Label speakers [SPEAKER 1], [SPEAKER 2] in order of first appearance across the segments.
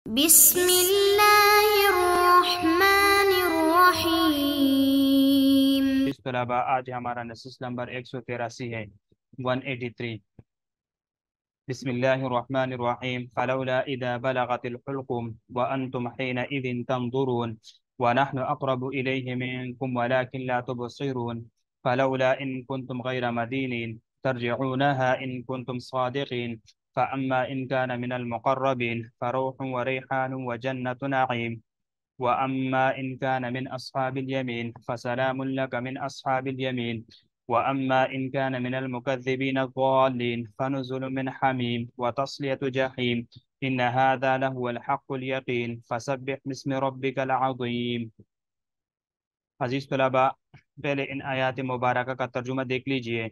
[SPEAKER 1] بسم اللہ الرحمن الرحیم۔
[SPEAKER 2] طلبا آج ہمارا نصیص نمبر 183 ہے 183۔ بسم اللہ الرحمن الرحیم فلولا اذا بلغت الحلقم وانتم حينئذ تنظرون ونحن اقرب الیہ منکم ولكن لا تبصرون فلولا ان كنتم غیر مدینین ترجعونها ان كنتم صادقین فاما ان كان من المقربین فروح وريحان وجنة نعیم وأما إن كان من أصحاب اليمين فسلام لك من أصحاب اليمين وأما إن كان من المكذبين الضالين فنزل من حميم وتصلية جحيم إن هذا لهو الحق اليقين فسبح باسم ربك العظيم۔ عزیز طلباء، پہلے ان آیات مبارکہ کا ترجمہ دیکھ لیجئے۔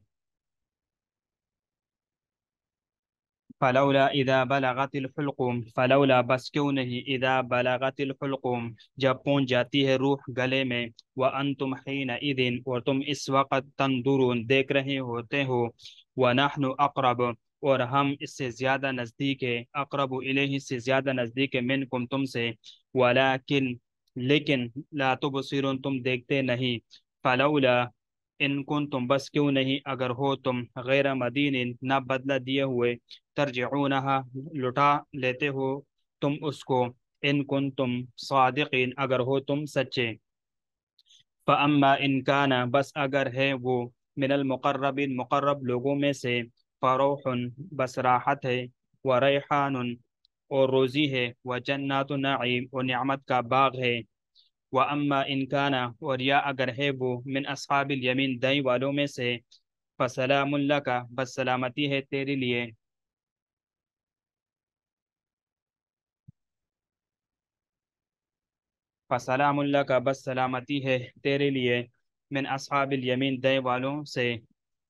[SPEAKER 2] فلولا اذا بلغت الحلقوم، فلولا بس کیوں نہیں، اذا بلغت الحلقوم جب پہنچ جاتی ہے روح گلے میں، وانتم حینئذ اور تم اس وقت تنظرون دیکھ رہے ہوتے ہو، ونحن اقرب اور ہم اس سے زیادہ نزدیک ہے، اقرب الیہ سے زیادہ نزدیک ہے، منکم تم سے، ولیکن لیکن لا تبصرون تم دیکھتے نہیں، فلولا ان کنتم بس کیوں نہیں اگر ہو تم غیر مدین نہ بدلہ دیے ہوئے، ترجعونہا لٹا لیتے ہو تم اس کو، ان کنتم صادقین اگر ہو تم سچے، فاما ان کانا بس اگر ہے وہ من المقربین مقرب لوگوں میں سے، فروح بس راحت ہے، وریحان اور روزی ہے، وجنات نعیم اور نعمت کا باغ ہے، واما ان کانا اور یا اگر ہے وہ من اصحاب الیمین دائیں والوں میں سے، فسلام لک بس سلامتی ہے تیرے لیے، فسلام اللہ کا بس سلامتی ہے تیرے لیے، من اصحاب الیمین دائیں والوں سے،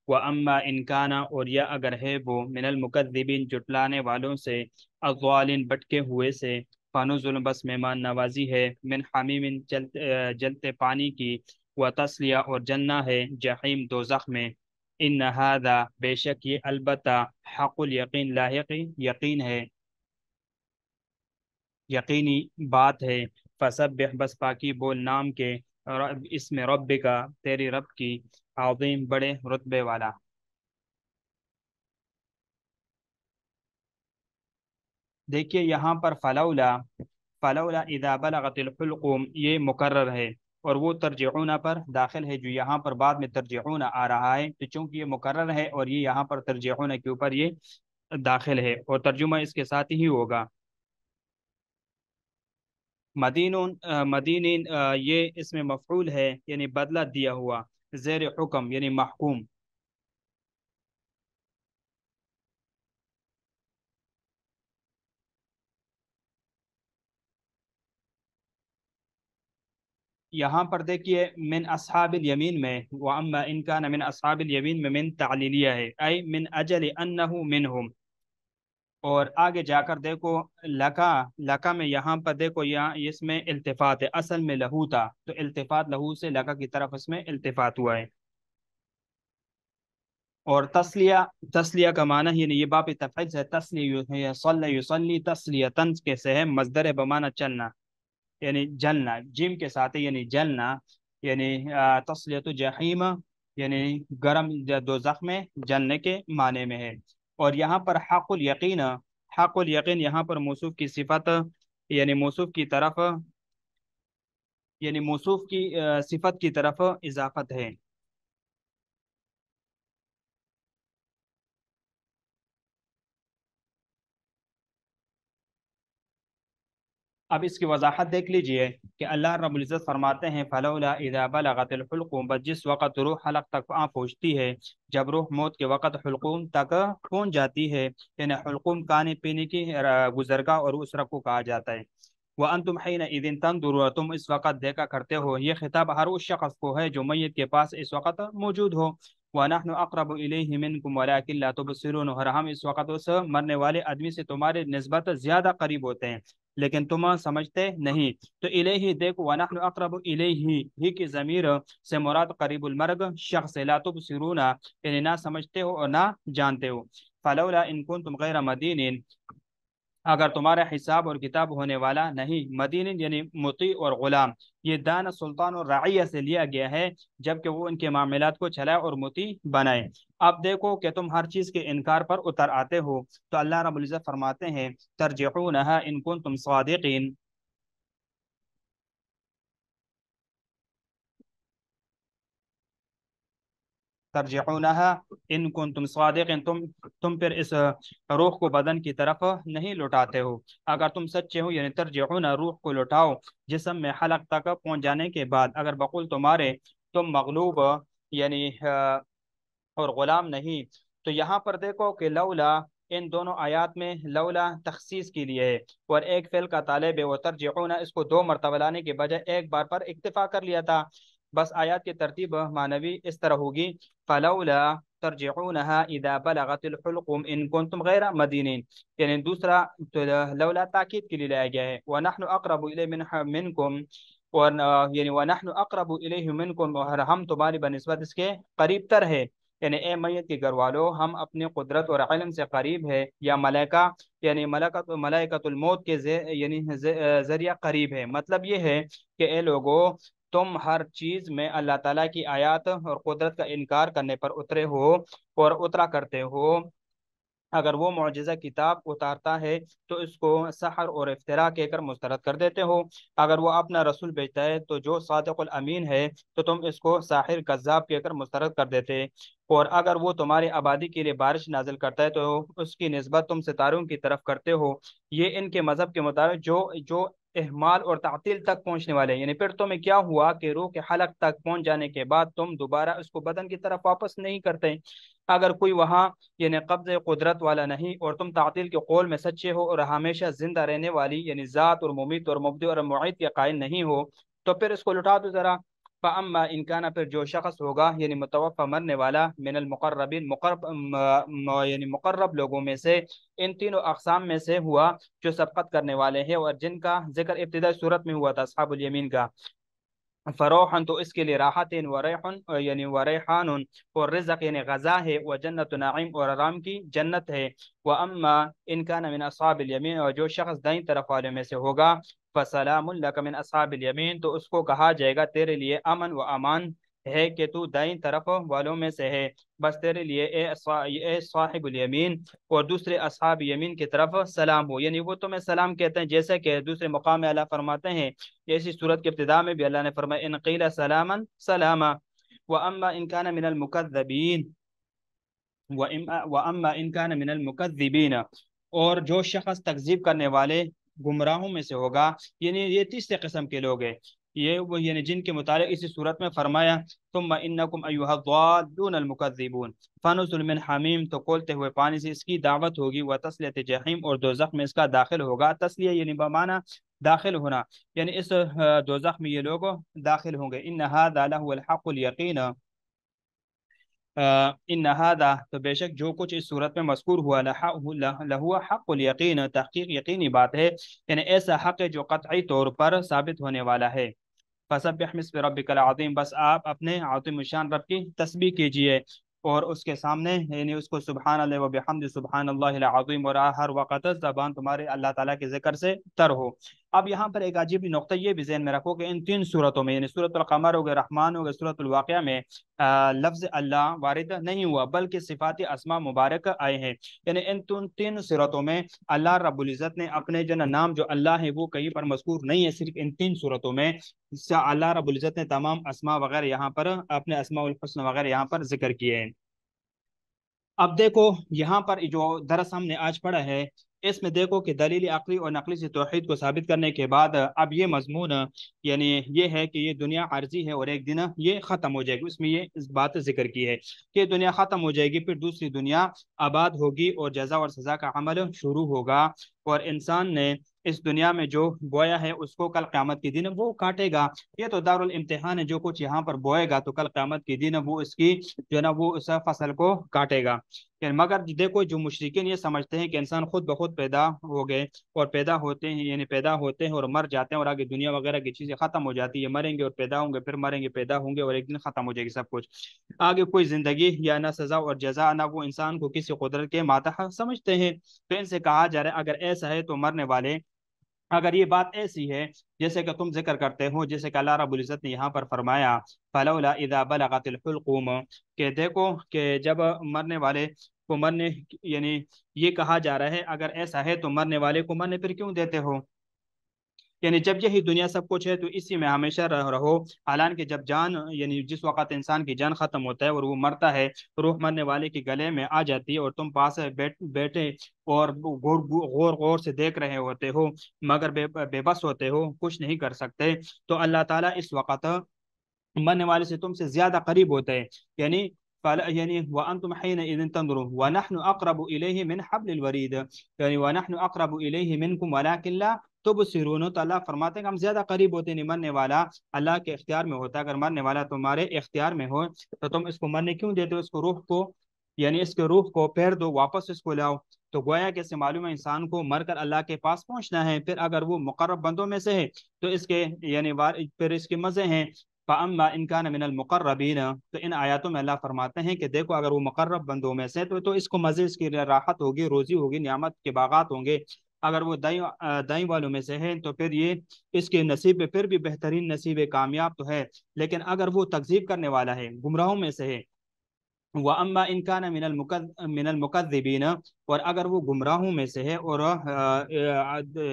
[SPEAKER 2] وَأَمَّا إِنْ كَانَ اور یا اگر ہے وہ من المکذبین جٹلانے والوں سے، الضالین بٹکے ہوئے سے، فنزل بس مہمان نوازی ہے، من حمیم جلتے پانی کی، وتصلیہ اور جنہ ہے جحیم دوزخ میں، ان هذا بے شک یہ البتہ حق الیقین لاحق یقین ہے، یقینی بات ہے، فسبح بس پاکی بول نام کے، اسم رب کا تیری رب کی، عظیم بڑے رتبے والا۔ دیکھیے یہاں پر فلولا، فلولا اذا بلغت الحلقوم یہ مکرر ہے، اور وہ ترجعون پر داخل ہے جو یہاں پر بعد میں ترجعون آ رہا ہے، تو چونکہ یہ مکرر ہے اور یہ یہاں پر ترجعون کے اوپر یہ داخل ہے، اور ترجمہ اس کے ساتھ ہی ہوگا۔ مدینون مدینین یہ اس میں مفعول ہے، یعنی بدلہ دیا ہوا، زیر حکم یعنی محکوم۔ یہاں پر دیکھیے من اصحاب الیمین میں، واما ان کان من اصحاب الیمین میں من تعلیلیہ ہے، ای من اجل انہ منہم، اور آگے جا کر دیکھو لکا، لکا میں یہاں پر دیکھو یہاں اس میں التفات ہے، اصل میں لہو تھا تو التفات لہو سے لکا کی طرف اس میں التفات ہوا ہے، اور تسلیہ، تسلیہ کا معنی یعنی یہ باپ تفعیل سے، تسلیہ صلی یصلی تسلیتن کے سے ہے، مصدر بمعنی چلنا یعنی جلنا، جیم کے ساتھ ہے یعنی جلنا، یعنی تسلیت جحیم یعنی گرم دوزخ میں جلنے کے معنی میں ہے، اور یہاں پر حق الیقین، حق الیقین یہاں پر موصوف کی صفت، یعنی موصوف کی طرف، یعنی موصوف کی صفت کی طرف اضافت ہے۔ اب اس کی وضاحت دیکھ لیجئے کہ اللہ رب العزت فرماتے ہیں فلولا اذا بلغت الحلقوم، بس جس وقت روح حلق تک پہنچتی ہے، جب روح موت کے وقت حلقوم تک پہنچ جاتی ہے، یعنی حلقوم کھانے پینے کی گزرگاہ اور اس رگ کو کہا جاتا ہے، وانتم حینئذ تنظرون تم اس وقت دیکھا کرتے ہو، یہ خطاب ہر اس شخص کو ہے جو میت کے پاس اس وقت موجود ہو، ونحن اقرب الیہ منکم ولکن لا تبصرون اور ہم اس وقت اس مرنے والے آدمی سے تمہارے نسبت زیادہ قریب ہوتے ہیں لیکن تم سمجھتے نہیں، تو الیہ دیکھو، ونحن اقرب الیہ ہی کی ضمیر سے مراد قریب المرگ شخص ہے، لا تبصرون یعنی نہ سمجھتے ہو اور نہ جانتے ہو، فلولا ان کنتم غیر مدینین اگر تمہارا حساب اور کتاب ہونے والا نہیں، مدین یعنی مطیع اور غلام، یہ دان سلطان اور رعیہ سے لیا گیا ہے، جبکہ وہ ان کے معاملات کو چلائے اور مطیع بنائے۔ اب دیکھو کہ تم ہر چیز کے انکار پر اتر آتے ہو، تو اللہ رب العزت فرماتے ہیں ترجعونها ان کنتم صادقین، ترجعونها ان کنتم صادقین، تم پھر اس روح کو بدن کی طرف نہیں لوٹاتے ہو اگر تم سچے ہو، یعنی ترجعون روح کو لوٹاؤ جسم میں حلق تک پہنچ جانے کے بعد، اگر بقول تمہارے تم مغلوب یعنی اور غلام نہیں، تو یہاں پر دیکھو کہ لولا، ان دونوں آیات میں لولا تخصیص کے لیے ہے، اور ایک فعل کا طالب ہے، وہ ترجعون اس کو دو مرتبہ لانے کے بجائے ایک بار پر اکتفا کر لیا تھا۔ بس آیات کی ترتیب معنوی اس طرح ہوگی فلولا ترجعونها اذا بلغت الحلقوم ان کنتم غیر مدینین، یعنی دوسرا تو لولا تاکید کے لیے لایا گیا ہے، ونحن اقرب الیہ منکم، اور یعنی ونحن اقرب الیہ منکم، اور ہم تمہاری بنسبت اس کے قریب تر ہے، یعنی اے میت کے گھر والو ہم اپنی قدرت اور علم سے قریب ہے، یا ملائکہ یعنی ملائکۃ الموت کے یعنی ذریعہ قریب ہے۔ مطلب یہ ہے کہ اے لوگو، تم ہر چیز میں اللہ تعالیٰ کی آیات اور قدرت کا انکار کرنے پر اترے ہو اور اترا کرتے ہو۔ اگر وہ معجزہ کتاب اتارتا ہے تو اس کو سحر اور افطرا کہہ کر مسترد کر دیتے ہو، اگر وہ اپنا رسول بھیجتا ہے تو جو صادق الامین ہے تو تم اس کو ساحر کذاب کہہ کر مسترد کر دیتے، اور اگر وہ تمہاری آبادی کے لیے بارش نازل کرتا ہے تو اس کی نسبت تم ستاروں کی طرف کرتے ہو۔ یہ ان کے مذہب کے مطابق جو اہمال اور تعطیل تک پہنچنے والے ہیں، یعنی پھر تمہیں کیا ہوا کہ روح کے حلق تک پہنچ جانے کے بعد تم دوبارہ اس کو بدن کی طرف واپس نہیں کرتے، اگر کوئی وہاں یعنی قبض قدرت والا نہیں، اور تم تعطیل کے قول میں سچے ہو اور ہمیشہ زندہ رہنے والی یعنی ذات اور ممیت اور مبدی اور معید کے قائل نہیں ہو، تو پھر اس کو لٹا دو ذرا۔ فاما ان کان، پھر جو شخص ہوگا یعنی متوفى مرنے والا، من المقربین یعنی مقرب لوگوں میں سے، ان تینوں اقسام میں سے ہوا جو سبقت کرنے والے ہیں اور جن کا ذکر ابتدائی صورت میں ہوا تھا اصحاب الیمین کا، فروحن تو اس کے لیے راحت وریحن یعنی وریحان، اور رزق یعنی غذا ہے، و جنت نعیم اور آرام کی جنت ہے، و اما ان کان من اصحاب الیمین، اور جو شخص دائیں طرف والے میں سے ہوگا، فسلام لک من اصحاب الیمین، تو اس کو کہا جائے گا تیرے لیے امن و امان ہے کہ تو دائیں طرف والوں میں سے ہے، بس تیرے لیے اے صاحب الیمین، اور دوسرے اصحاب یمین کی طرف سلام ہو، یعنی وہ تمہیں سلام کہتے ہیں، جیسے کہ دوسرے مقام میں اللہ فرماتے ہیں، اسی صورت کے ابتداء میں بھی اللہ نے فرمایا ان قیل سلاما سلاما، واما ان کان من المکذبین، واما ان کان من المکذبین، اور جو شخص تکذیب کرنے والے گمراہوں میں سے ہوگا، یعنی یہ تیسرے قسم کے لوگ ہیں، یہ وہ یعنی جن کے متعلق اسی صورت میں فرمایا ثم انکم ایھا الضالون المکذبون، فنزل من حمیم، تو کھولتے ہوئے پانی سے اس کی دعوت ہوگی، و تسلیۃ جحیم، اور دوزخ میں اس کا داخل ہوگا، تسلیہ یعنی بمعنی داخل ہونا، یعنی اس دوزخ میں یہ لوگ داخل ہوں گے۔ ان ھذا لہو الحق الیقین، ان ھذا، تو بے شک جو کچھ اس صورت میں مذکور ہوا، لہو حق الیقین، تحقیق یقینی بات ہے، یعنی ایسا حق ہے جو قطعی طور پر ثابت ہونے والا ہے۔ فسبح باسم ربک العظیم، بس آپ اپنے عظیم الشان رب کی تسبیح کیجئے، اور اس کے سامنے یعنی اس کو سبحان اللہ و بحمد سبحان اللہ العظیم، اور ہر وقت زبان تمہارے اللہ تعالیٰ کے ذکر سے تر ہو۔ اب یہاں پر ایک عجیب نقطہ یہ بھی ذہن میں رکھو کہ ان تین صورتوں میں، یعنی سورۃ القمر ہو گئے، رحمان ہو گئے، سورۃ الواقعہ میں لفظ اللہ وارد نہیں ہوا، بلکہ صفات اسماء مبارک آئے ہیں، یعنی ان تین صورتوں میں اللہ رب العزت نے اپنے جو نام جو اللہ ہے وہ کہیں پر مذکور نہیں ہے، صرف ان تین صورتوں میں اللہ رب العزت نے تمام اسماء وغیرہ یہاں پر اپنے اسماء الحسن وغیرہ یہاں پر ذکر کیے ہیں۔ اب دیکھو یہاں پر جو درس ہم نے آج پڑھا ہے، اس میں دیکھو کہ دلیل عقلی اور نقلی سے توحید کو ثابت کرنے کے بعد اب یہ مضمون یعنی یہ ہے کہ یہ دنیا عارضی ہے اور ایک دن یہ ختم ہو جائے گی، اس میں یہ اس بات ذکر کی ہے کہ دنیا ختم ہو جائے گی، پھر دوسری دنیا آباد ہوگی اور جزا اور سزا کا عمل شروع ہوگا، اور انسان نے اس دنیا میں جو بویا ہے اس کو کل قیامت کے دن وہ کاٹے گا، یہ تو دار الامتحان ہے، جو کچھ یہاں پر بوئے گا تو کل قیامت کے دن وہ اس کی جو نا وہ اس فصل کو کاٹے گا۔ یعنی مگر دیکھو جو مشرکین یہ سمجھتے ہیں کہ انسان خود بخود پیدا ہو گئے اور پیدا ہوتے ہیں، یعنی پیدا ہوتے ہیں اور مر جاتے ہیں اور آگے دنیا وغیرہ کی چیزیں ختم ہو جاتی ہے، مریں گے اور پیدا ہوں گے، پھر مریں گے پیدا ہوں گے اور ایک دن ختم ہو جائے گی سب کچھ، آگے کوئی زندگی یا نہ سزا اور جزا، نہ وہ انسان کو کسی قدرت کے ماتحت سمجھتے ہیں۔ تو ان سے کہا جا رہا ہے اگر ایسا ہے تو مرنے والے، اگر یہ بات ایسی ہے جیسے کہ تم ذکر کرتے ہو، جیسے کہ اللہ رب العزت نے یہاں پر فرمایا فلولا اذا بلغت الحلقوم، کہ دیکھو کہ جب مرنے والے کو مرنے، یعنی یہ کہا جا رہا ہے اگر ایسا ہے تو مرنے والے کو مرنے پھر کیوں دیتے ہو، یعنی جب یہی دنیا سب کچھ ہے تو اسی میں ہمیشہ رہو، حالانکہ جب جان، یعنی جس وقت انسان کی جان ختم ہوتا ہے اور وہ مرتا ہے، روح مرنے والے کے گلے میں آ جاتی ہے اور تم پاس بیٹھے اور غور غور سے دیکھ رہے ہوتے ہو، مگر بے بس ہوتے ہو، کچھ نہیں کر سکتے، تو اللہ تعالیٰ اس وقت مرنے والے سے تم سے زیادہ قریب ہوتا ہے، یعنی یعنی وانتم حينئذ تنظرون ونحن اقرب الیہ من حبل الورید، یعنی ونحن اقرب الیہ منکم ولکن لا تبصرون، تو اللہ فرماتے ہیں کہ ہم زیادہ قریب ہوتے ہیں، مرنے والا اللہ کے اختیار میں ہوتا ہے، اگر مرنے والا تمہارے اختیار میں ہو تو تم اس کو مرنے کیوں دیتے ہو، اس کو روح کو، یعنی اس کے روح کو پھیر دو، واپس اس کو لاؤ، تو گویا کہ اس سے معلوم ہے انسان کو مر کر اللہ کے پاس پہنچنا ہے، پھر اگر وہ مقرب بندوں میں سے ہے تو اس کے یعنی پھر اس کے مزے ہیں، فَأَمَّا إِنْ كَانَ مِنَ الْمُقَرَّبِينَ، تو ان آیاتوں میں اللہ فرماتے ہیں کہ دیکھو اگر وہ مقرب بندوں میں سے تو اس کو مزے، اس کی راحت ہوگی، روزی ہوگی، نعمت کے باغات ہوں گے، اگر وہ دائیں والوں میں سے ہے تو پھر یہ اس کے نصیب میں پھر بھی بہترین نصیب کامیاب تو ہے، لیکن اگر وہ تکذیب کرنے والا ہے، گمراہوں میں سے ہے، وَأَمَّا إِنْ كَانَ مِنَ الْمُكَذِّبِينَ، اور اگر وہ گمراہوں میں سے ہے اور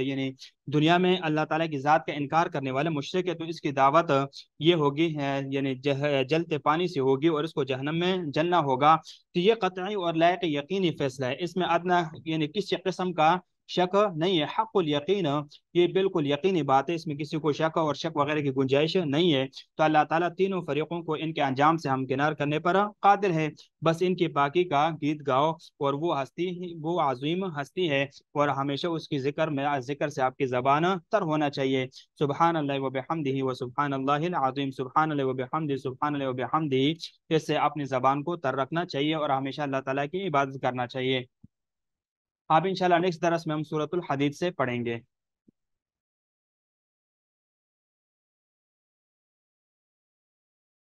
[SPEAKER 2] یعنی دنیا میں اللہ تعالیٰ کی ذات کا انکار کرنے والے مشرک ہے، تو اس کی دعوت یہ ہوگی یعنی جلتے پانی سے ہوگی اور اس کو جہنم میں جلنا ہوگا، تو یہ قطعی اور لائق یقینی فیصلہ ہے، اس میں ادنا یعنی کسی قسم کا شک نہیں ہے، حق الیقین، یہ بالکل یقینی بات ہے، اس میں کسی کو شک اور شک وغیرہ کی گنجائش نہیں ہے، تو اللہ تعالیٰ تینوں فریقوں کو ان کے انجام سے ہمکنار کرنے پر قادر ہے، بس ان کی پاکی کا گیت گاؤ، اور وہ ہستی، وہ عظیم ہستی ہے اور ہمیشہ اس کی ذکر سے آپ کی زبان تر ہونا چاہیے، سبحان اللہ و بحمدہ و سبحان اللہ العظیم، سبحان اللہ و بحمدہ، سبحان اللہ و بحمدہ، اس سے اپنی زبان کو تر رکھنا چاہیے اور ہمیشہ اللہ تعالیٰ کی عبادت کرنا چاہیے۔ اب انشاءاللہ نیکسٹ درس میں ہم سورۃ الحدید سے پڑھیں گے۔